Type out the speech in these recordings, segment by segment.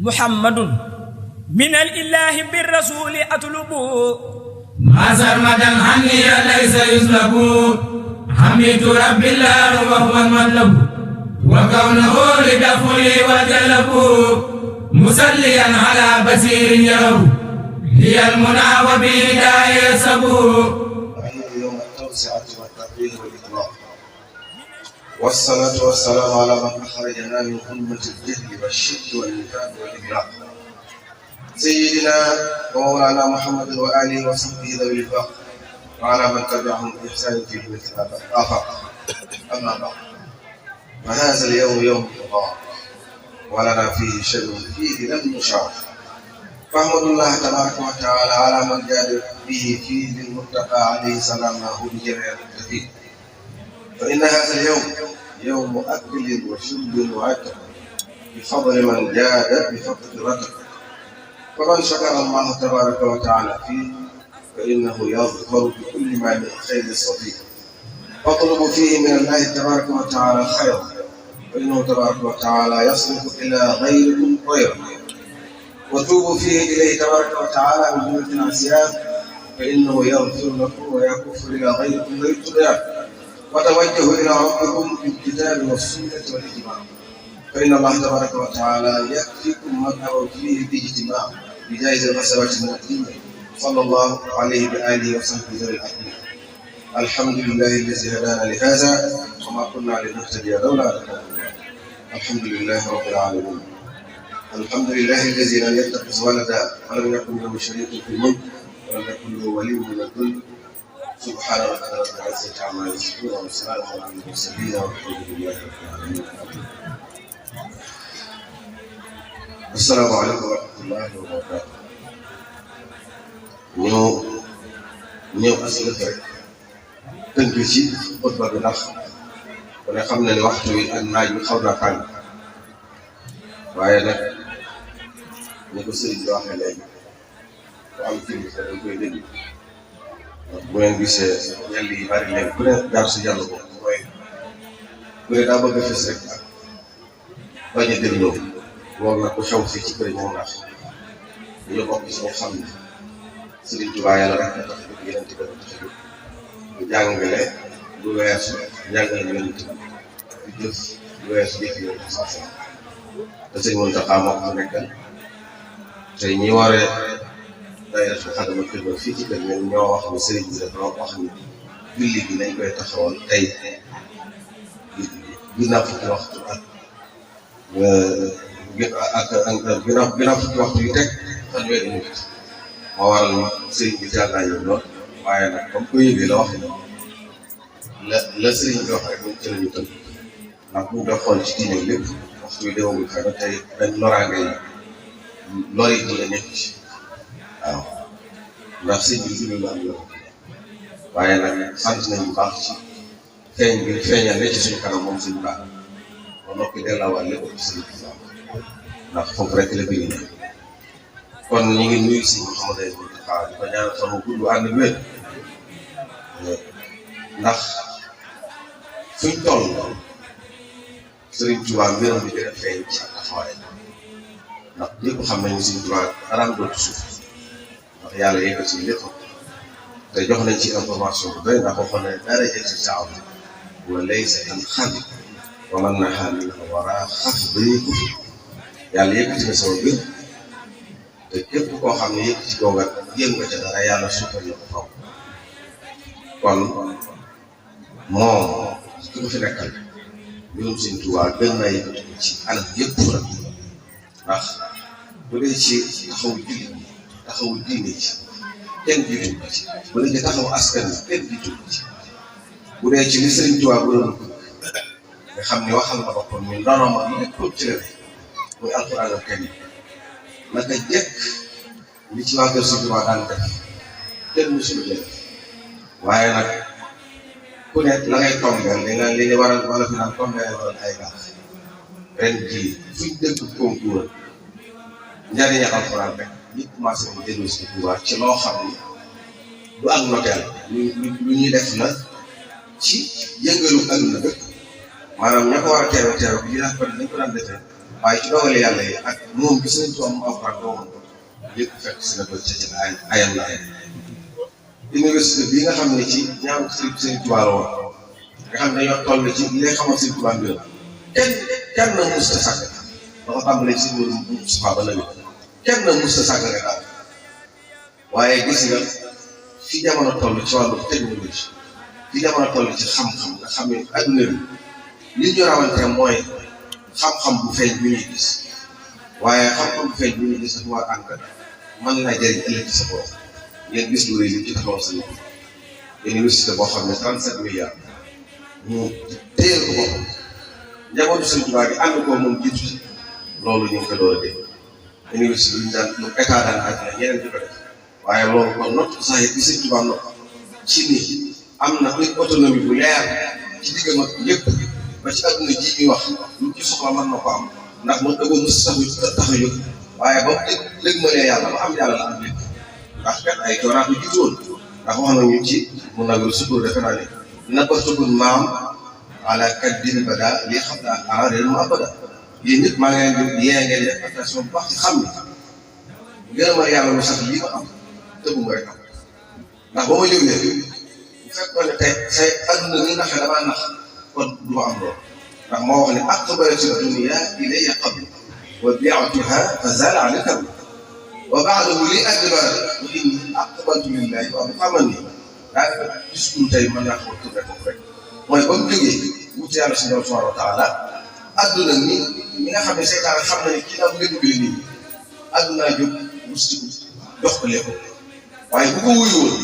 محمد من الإله بالرسول أطلب ما سرمدا عني ليس يسلب حميد رب الله وهو المطلب وكونه لدفعي وجلب مسليا على بصير يرب هي المنى وبهداية يسب يوم التوسعة والتقدير والإطلاق والصلاة والسلام على من أخرجنا من أمة الجهل والشد والنفاق والإغراق سيدنا ومولانا محمد وآله وصحبه ذوي الفاق وعلى من تبعهم بإحسان في جميع الآفاق أما بعد فهذا اليوم يوم الله ولنا فيه شر فيه لم نشعر فاحمد الله تبارك وتعالى على من جاد به فيه للمتقى عليه سلامه بجميع المتقين فإن هذا اليوم يوم أكل وشرب وعتق بفضل من جاد بفضل رتق فمن شكر الله تبارك وتعالى فيه فإنه يظفر بكل ما من خير الصديق فاطلبوا فيه من الله تبارك وتعالى خيرا فإنه تبارك وتعالى يصرف إلى غيركم خيرا وتوبوا فيه إليه تبارك وتعالى من جملة العصيان فإنه يغفر لكم ويكف إلى غيركم غير الطغيان وتوجهوا إلى ربكم بالكتاب والسنة والإجماع فإن الله تبارك وتعالى يكفيكم مذهبا فيه باجتماع بجائز المساوات المؤمنين صلى الله عليه بآله وصحبه ذوي الأكمل الحمد لله الذي هدانا لهذا وما كنا لنهتدي لولا أن هدانا الحمد لله رب العالمين الحمد لله الذي لم يتخذ ولدا ولم يكن له شريك في الملك ولم يكن له ولي من الذل سبحان ربك رب العزة عما يصفون وسلام على المرسلين والحمد لله رب العالمين السلام عليكم ورحمة الله وبركاته ñëw asila rek tënk ci xutba bi ndax ku ne xam na ni waxtu wi ak naaj bi xaw naa tàng waaye nag ni ko sëriñ bi waxee léegi ku am kilifa dañ koy dégg bu ngeen gisee yàll yi bari léegi ku ne jaar si yàlla boobu mooy ku ne daa bëgg a fës rek ak bañ a dégloo loolu nag ku xew fii ci kër moom ndax dañoo bokk ci ñi xam ne Sëriñ Tuubaa yàlla rek a tax a yeneen ci bëri tax a jàngale lu weesu njàngale yeneen ci di jëf lu weesu jëf yi sax te sëñ Muntaxa moo ko fa nekkal tey ñi waree daayira Xadamatul Xidma fii ci kër ñoo wax ni sëriñ bi dafa wax ni julli gi nañ koy taxawal tey ginnaaw fukki waxtu ginnaaw fukki waxtu yu teg fanweeri minute moo waral sëriñ bi jàllaa yow lool waaye nag comme ko yëgee la wax la sëriñ bi wax rek ñun ci la ñu tënk ndax bu nga xool ci diine lépp waxtu wi demagul fenn tey benn loraange yi lor yi la nekk ci waaw ndax sëriñ bi lu am la waaye nag sant nañ bu baax ci feeñ bi feeñal ne ci suñu kanam moom suñu baax ba noppi dellaawaat lépp ci sëriñ bi ndax foofu rek la bëgg kon ñu ngi nuyu si Mouhamadou Mountakha di ko ñaanal fan wu gudd ànd ak wér ndax fuñ toll Serigne Touba mbiram bi gën a feeñ ci taxawaay ndax ñëpp xam nañu Serigne Touba daraam dootu suuf ndax yàlla yëkkati ci lépp te jox nañ ci information bu doy ndax waxoon ne dara jël ci saaw wa laysa an xabi wa man nahaa min wara xaf bëreeku fi yàlla yëkkati na sama mbir te képp koo xam ne yëkkati koo nga yëngu nga ca dara yàlla suufal na ko faw kon moom ki ko fi nekkal mbirum Sëriñ Tuubaa gën naa yëkkati ko ci anam yëpp nag ndax bu dee ci taxawu julli taxawu diine ci kenn jiitu ko ci bu dee ci taxawu askan wi kenn jiitu ko ci bu dee ci li Sëriñ Tuubaa bu doon nga xam ne waxal na boppam ni ndonoom ak lépp ci la muy alxuraan ak kenn naka jekk li ci waa kër Sëriñ Tuubaa daan def kenn mësul def waaye nag ku nekk la ngay tombeel li nga waral wala fi naan tombeel waral ay gaaf ren jii fuñ dëkk concours njariñu alxuraan rek ñi commencé mu dellu Sëriñ Tuubaa ci loo xam ni du ak noteel lu ñuy def la ci yëngalu àdduna bépp maanaam ña ko war a teewe bi ñu daan ko dañ ko daan defee waaye ci dogale yàlla yi ak moom gis nañ ci am alxuraan doomu lépp fekk si na ko ca ayam la université bi nga xam ne ci ñaanu Sëriñ Tuubaa la woon nga xam ne dañoo toll ci li nga xamal Sëriñ Tuubaa mbir kenn na musta sàkk ba ko tàmbalee ci Mourou Moustapha ba nawet kenn na musta sàkk nga daal waaye gis nga fi jamono toll ci wàllu technologie fi jamono toll ci xam-xam nga xam ne adduna bi li ñu rawante mooy xam-xam bu feeñ bu ñuy gis waaye xam-xam bu feeñ bu ñuy gis dafa war ànd mën naa jëriñ ëllëg ci sa bopp ngeen gis lu rëy li ci taxawal sa liggéey université boo xam ne 37 milliards mu téyel ko boppam njabootu Sëriñ Tuubaa gi ànd koo moom jiitu ci loolu ñu ngi ko door a dégg université bi ñu daan lu état daan àddina ñeneen di ko def waaye loolu kon not sax bi Sëriñ Tuubaa not ci ni am na une autonomie bu leer ci diggam ak yëpp ba ci adduna ji ñuy wax lu ci soxla mën na ko am ndax man dëggoon mos tax a jóg waaye ba mu dëgg mënee yàlla ba am yàlla la am lépp ndax kat ay coonaat yu jiitu woon ndax wax nañu ci mun na wér sutur defe naa ne nabatugul maam ala kaddin bada lii xam naa ah réer mu abada yéen ñëpp maa ngi leen di yee ngeen def attention bu baax ci xam ne gërëmal yàlla lu sax lii ma am tëbu nga rek am ndax ba ma jógee bu fekkoon ne tey say adduna ni naxee damaa nax kon du ma am loolu ndax moo wax ne aqbalati dunya ilayya qabl wa bi'tuha fa zala ala qabl wa ba'dahu li adbar wa inni aqbaltu lillahi wa xamal ni daa discours tey mën naa ko tourné foofu rek mooy ba mu jógee wuti yàlla subhanahu wa taala adduna ni ñi nga xam ne seytaane xam na ne kii naa bëgg nit ñi addunaa jóg wusti jox ko lépp waaye bu ko wuyu woon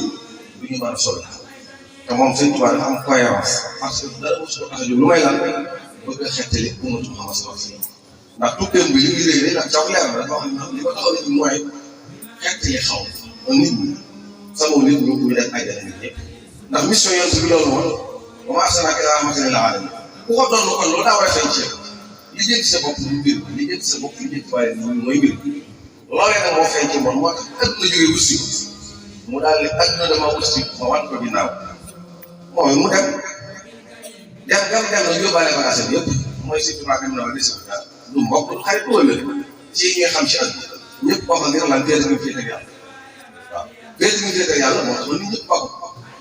du ñu mën a solo te moom Sëriñ Tuubaa dafa am cohérence parce que dara mosu ko tax a jóg lu may lan bëgg a xettali ummatu Muhammad sallallahu alayhi wa sallam ndax tukkeem bi li muy réy ndax caw leer la dafa wax ne li ko taxaw nit ñi mooy xettali xaw ma nit ñi sama nit ñi ñu def ay dara nit ñëpp ndax mission yoon bi loolu woon ba ma arsalnaaka illaa rahmatan lil aalamiin ku ko doon kon loolu daa war a feeñ ci li jëm ci sa bopp lu mbir li jëm ci sa bopp li jëm ci waaye mooy mbir loolee nag moo feeñ ci moom moo tax adduna jógee wusti ko mu daal ne adduna dama wusti ma wan ko ginnaaw mooy mu dem na yóbbaale bagage bi yëpp mooy Sëriñ Tuubaa dem na ba des daal du mbokk du xarit wala ci ñi nga xam ci àdduna ñëpp bokk ngir lan féete nga féete ak yàlla waaw féete nga féete ak yàlla moo tax nit ñëpp bokk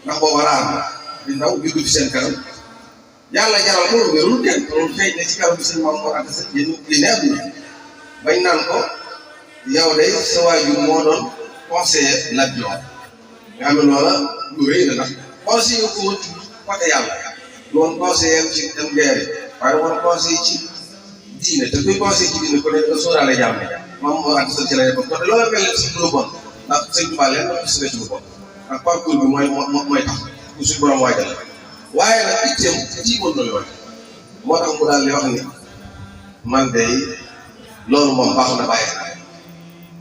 ndax booba raar na di ndaw juddu fi seen kanam yàlla jaral ko wérul kenn loolu feeñ ne ci kanam bi sëñ Maam Mor Anta Sali génne àdduna bañ naan ko yow day sa waajur moo doon conseiller Lat Joor nga xam ne loola lu rëy la ndax conseiller ko woon ci côté yàlla du woon conseiller ci dem guerre waaye woon conseiller ci diine te kuy conseiller ci diine ko ne nga sóoraale jàmm Maam Mor Anta Sali ci la nekkoon côté loola mel ne si lu bon ndax Sëñ Tuubaa leen gis nga ci lu bon ndax parcours bi mooy tax ku suñu borom waajal waaye nag itteem ci mën na yoon moo tax mu daal di wax ni man de loolu moom baax na bàyyi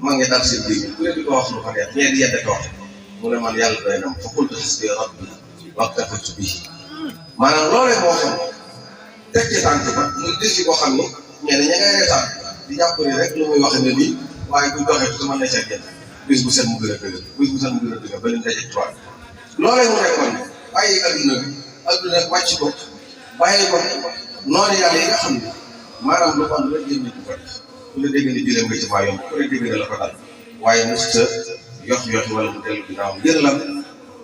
ma ngi dal seen dégg ku ne di ko wax lu ko neex ñee di yedde ko wax mu ne man yàlla doy na ma fa qultu hasbi rabbi waktafaytu bihi maanaam loolee moo xam teg ci tànk ba muy défi boo xam ni ñenn ña ngay reetaan di jàpp ni rek lu muy wax ne nii waaye buñ doxee tuuti mën na cee génn bis bu set mu gën a dëgër bis bu set mu gën a dëgër ba leen daje tubaab loolee mu nekkoon bàyyi adduna wàcc ko bàyyi ko noonu yàlla yi nga xam ne maanaam lu ko am rek jëm ko def ku ne dégg ne jëlee nga ci maa yomb ku ne dégg ne la ko dal waaye musta yox wala mu dellu ginnaaw ngir lan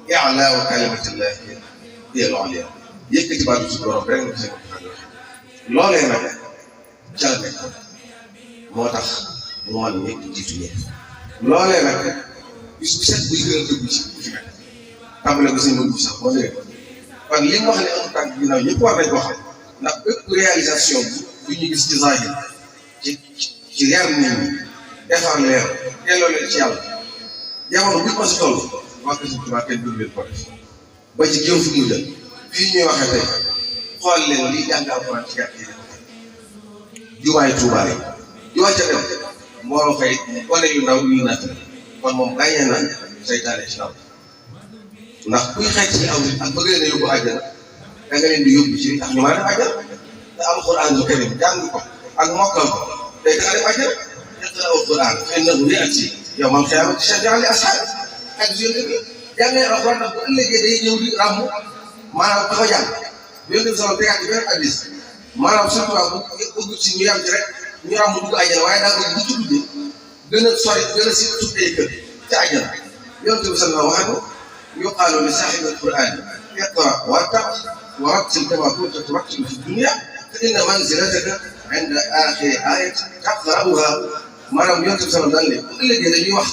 i'laa kalimatillahi hiya al-ulya yëkkati baatu ci borom rek nga seen loolee nag ca la nekkoon moo tax mu man ñëpp jiitu ñëpp loolee nag bis bu set buy gën a dëgg ci fi nekk tàmbale ko seen bëgg sax moo léegi kon li mu wax ne am tànk ginnaaw ñëpp war nañ ko xam ndax bépp réalisation bu ñu gis ci zahir ci leer nit ñi defar leer delloo leen ci yàlla jamono bi ko si toll wax ko si tubaab kenn duñ leen ko def ba ci jëm fi mu jël fii ñuy waxee tey xool leen lii jàng alxuraan ci gàtt yi def jumaay Tuubaa yi jumaa ca dem moo fay gone yu ndaw yu natt kon moom gàññee na seytaane ci ndaw ndax kuy xeex ci aw nit ak bëgg leen a yóbbu àjjana da nga leen di yóbbu ci tax ñu mën a dem àjjana te alxuraanul karim jàng ko ak mokkal ko day tax a dem àjjana iqra alxuraan fa innahu ya'ti yawmal qiyaamati shafii'an li ashaabihi ak yonent bi jàngee alxuraan ndax bu ëllëgee day ñëw di ràmm maanaam dafa jàng yonent bi solo tegaat ci beneen hadiis maanaam surtout bu bëgg ci ñu yam ci rek ñu am dugg àjjana waaye daa bëgg bu ci duggee gën a sori gën a si tuddee kër ci àjjana yonent bi sallallahu alayhi wa sallam yuqaalu li saahibi al-Qur'aan iqra wartaq wa rattil kamaa kunta turattilu fi dunya fa inna manzilataka inda aaxiri aayatin taqra'uhaa maanaam yonent bi sallallahu alayhi wa sallam bu ëllëgee dañuy wax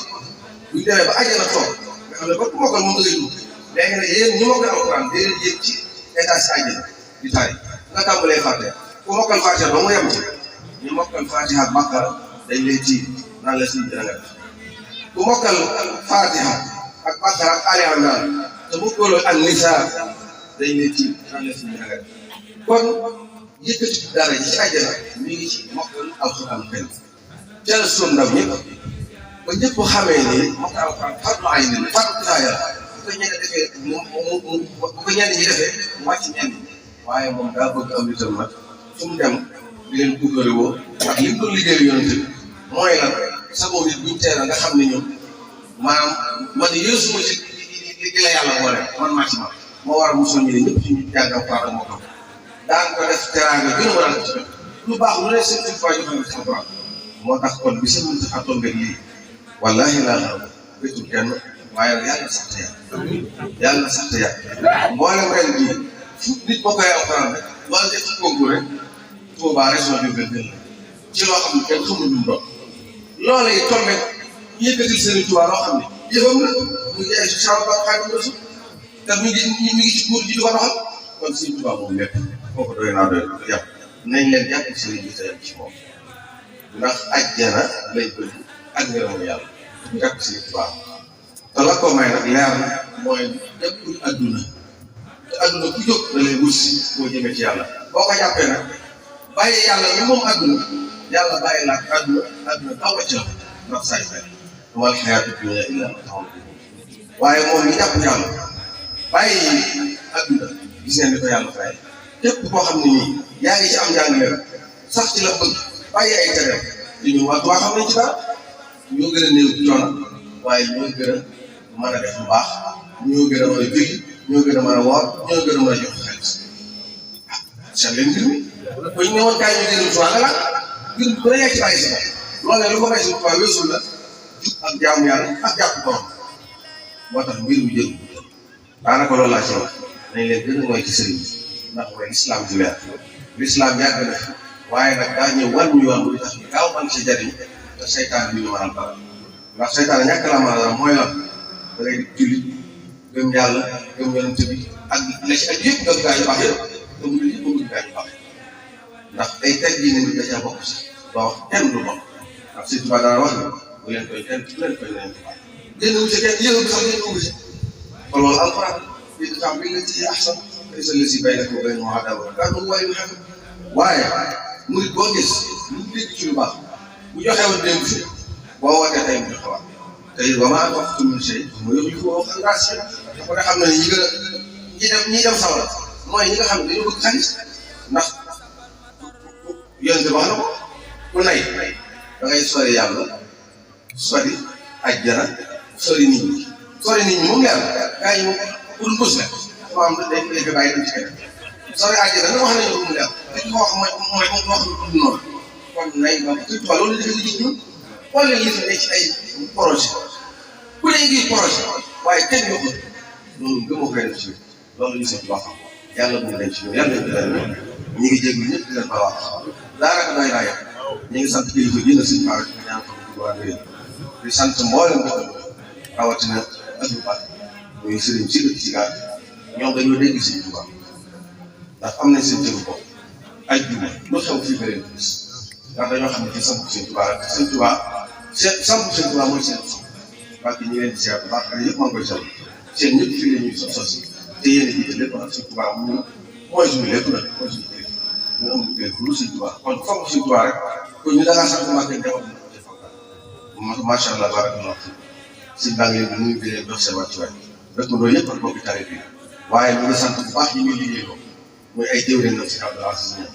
bu ñu demee ba àjjana toog nga xam ne ba ku mokkal moom ngay dugg léegi nag yéen ñu mokkal alquran day leen yéeg ci état si àjjana di tari nga tàmbalee fàtte ku mokkal fatiha ba mu yem ci ñu mokkal fatiha ak baqara dañ lay tiim naan la si dina nga def ku mokkal fatiha ak baqara ak ali imran te mokkaloo ak nisaa dañ lay tiim naan la si dina nga def kon yëkkati dara ji ci àjjana mi ngi ci mokkal alquran kenn teel suum ndaw ñëpp ba ñëpp xamee ni mokkal alquran fardu ayn ni fardu kifaaya la bu ko ñenn defee bu ko ñenn ñi defee mu wàcc ñenn ñi waaye moom daa bëgg am itam nag fu mu dem di leen puukare woo ndax li mu doon liggéeyal yonent bi mooy lan saboo nit buñ teel a nga xam ne ñoom maanaam man yéesu ma ci li la yàlla boole man maa ci ma moo war a mosoon ñu ne ñëpp ci ñu jàngal Alxuraan moo ko daan ko def teraanga gën a mën a ci lu baax lu ne seen fois joxe na ci Alxuraan moo tax kon bi sa mën a tombé lii wallaahi laa xam bëtul kenn waaye yàlla sax te yàlla sax te yàlla mboolem ren bii fu nit boo koy Alxuraan rek wala def ci concours rek Touba région bi gën la ci loo xam ne kenn xamul lu mu doon loola yi tombé yëkkatil Sëriñ Tuubaa loo xam ne yëfam la mu ngi ay Sëriñ Ba Xaadimu Rasuul te mi ngi ci nguur ji di ko doxal kon Sëriñ Tuubaa moom lépp kooku doy naa doy yàpp nañ leen jàpp sëriñ bi te yem ci moom ndax àjjana lañ bëgg ak ngërëmu yàlla ñu jàpp Sëriñ Tuubaa te la ko may nag leer na mooy jàppul adduna te adduna ku jóg da lay wut si boo jëmee ci yàlla boo ko jàppee nag bàyyi yàlla mi moom adduna yàlla bàyyi la ak adduna taw a ca ndax saay saay wal xayaatu dunya illa mataa'un waaye moom mi jàpp yàlla bàyyi adduna gis ngeen ni ko yàlla fay képp koo xam ne nii yaa ngi ci am njàngale la sax ci la bëgg bàyyi ay tereem te ñun waa Tuubaa xam nañ ci dara ñoo gën a néew coono waaye ñoo gën a mën a def lu baax ñoo gën a mën a julli ñoo gën a mën a woor ñoo gën a mën a jox xaalis ah seet leen mbir mi ba ñu ñëwoon kaay ñu gën a Tuubaa nga la ngir bu la yegg ci bàyyi si loolu ne lu ko may si Tuubaa weesul la jub ak jaamu yàlla ak jàpp borom moo tax mbir mi jël daanaka loolu laa ci wax nañ leen gën a mooy ci sëriñ ndax mooy lislaam ju leer lislaam yàgg na fi waaye nag daa ñëw wan ñu yoon bu tax ñu gaaw mën ci jariñ te seytaan bi ñu mënal dara ndax seytaan ñàkk la mën a dara mooy lan da ngay di jullit gëm yàlla gëm yonent bi ak la ci ak yëpp gëm gaa yu baax yëpp gëm jullit yëpp gëm gaa yu baax ndax ay teg yi ne da caa bokk sax doo wax kenn du bokk ndax Sëriñ Tuubaa dara wax na bu leen koy kenn bu leen koy leen di baax génn wu ci kenn yëngu sax génn wu ci kon loolu alquran bi xam bi la ci ahsan laysa llazi baynaka wa baynahu adaawatun ka'annahu waliyyun hamiim waaye murid boo gis lu dégg ci lu baax bu joxe woon démb fi boo wootee tey mu joxe waat te it wa maa anfaqtum min shay'in fa huwa yukhlifuhu wa huwa khayru raaziqiin dafa nga xam ne ñi dem sawara mooy ñi nga xam ne dañoo bëgg xaalis ndax yonent wax na ko ku nay da ngay sori yàlla sori àjjana sori nit ñi moom leer gaa yi moom pour mbës la moo am dañ ko bàyyi dem ci kenn sori àjjana nga wax nañu ko mu leer te ki ko wax mooy wax du noonu kon nay ba Sëriñ Tuubaa loolu dafa gis ñun xool leen li fi ne ci ay projet ku ne ngi projet waaye kenn yokkul loolu gëmoo koy def ci loolu ñu Sëriñ Tuubaa xam yàlla bu ñu dem ci ñun yàlla ñu ngi jéglu ñëpp di leen ba wax daanaka doy naa yem ñu ngi sant kilifa gi na Sëriñ Tuubaa rek ñaan ko bu waa réew di sant mboolem ko rawatina ak lu baax muy sëriñ si dëkk ci gaal ñoom dañoo dégg Sëriñ Tuubaa ndax am nañ seen jëfu bopp ay juma lu xew fii beneen bis ndax dañoo xam ne ci sampu Sëriñ Tuubaa rek Sëriñ Tuubaa sampu Sëriñ Tuubaa mooy seen soxla parce que ñu leen di seet bu baax ak yëpp maa ngi koy seetlu seen ñëpp fii la ñuy sos te yéen a jiite lépp nag Sëriñ Tuubaa mu mooy suñu lépp nag mooy suñu lépp ñu amul lépp lu Sëriñ Tuubaa kon foog Sëriñ Tuubaa rek kon ñu da ngaa sant maa ngi koy macha allah barakallah si baa ngi leen di nuyu di leen jox seen wàccuwaay rek loolu yëpp ak bokk tari bi waaye ñu ngi sant bu baax yi ñuy liggéeyoo muy ay jëwriñ na si Abdou Aziz ñoom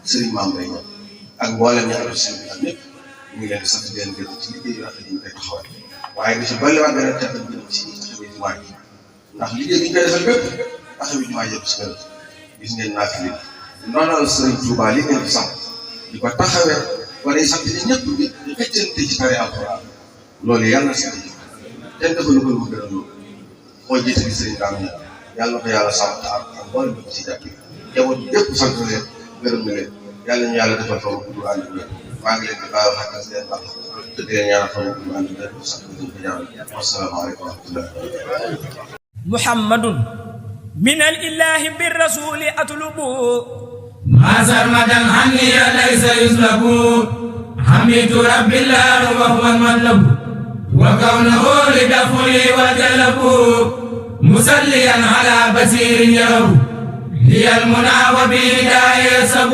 Serigne Mame Mbaye ñoom ak mboolem ñi am si ñoom ñëpp ñu ngi leen di sant di leen gërëm ci liggéey yu rafet yi ñu koy taxawal waaye di si bëriwaat beneen tàggat bi ci taxawee jumaa ji ndax liggéey bi ñu koy defal bépp taxawee jumaa yëpp si gën gis ngeen naa fi léegi ndonal Serigne Touba li ngeen di sant di ko taxawee wala sant ñi ñëpp di feccante ci tari alxuraan loolu yàlla si kenn dafa lu ko lu gën a loolu mooy jiite bi sëriñ Dame yàlla na ko yàlla sàmm taal ak mboolem bi ci jàpp jamono yëpp sant leen gërëm na leen yàlla ñu yàlla defal fa du ànd bi maa ngi leen di baax a xamal leen baax te di leen ñaanal fa du ànd bi sant leen ko ñaan wasalaamaaleykum wa rahmatulah muhammadun min al ilahi bir rasuli atlubu ما سرمدا عني ليس يسلب حميد رب الله وهو المطلب وكونه لدفعي وجلب مسليا على بشير يهب هي المنى وبه لا يسب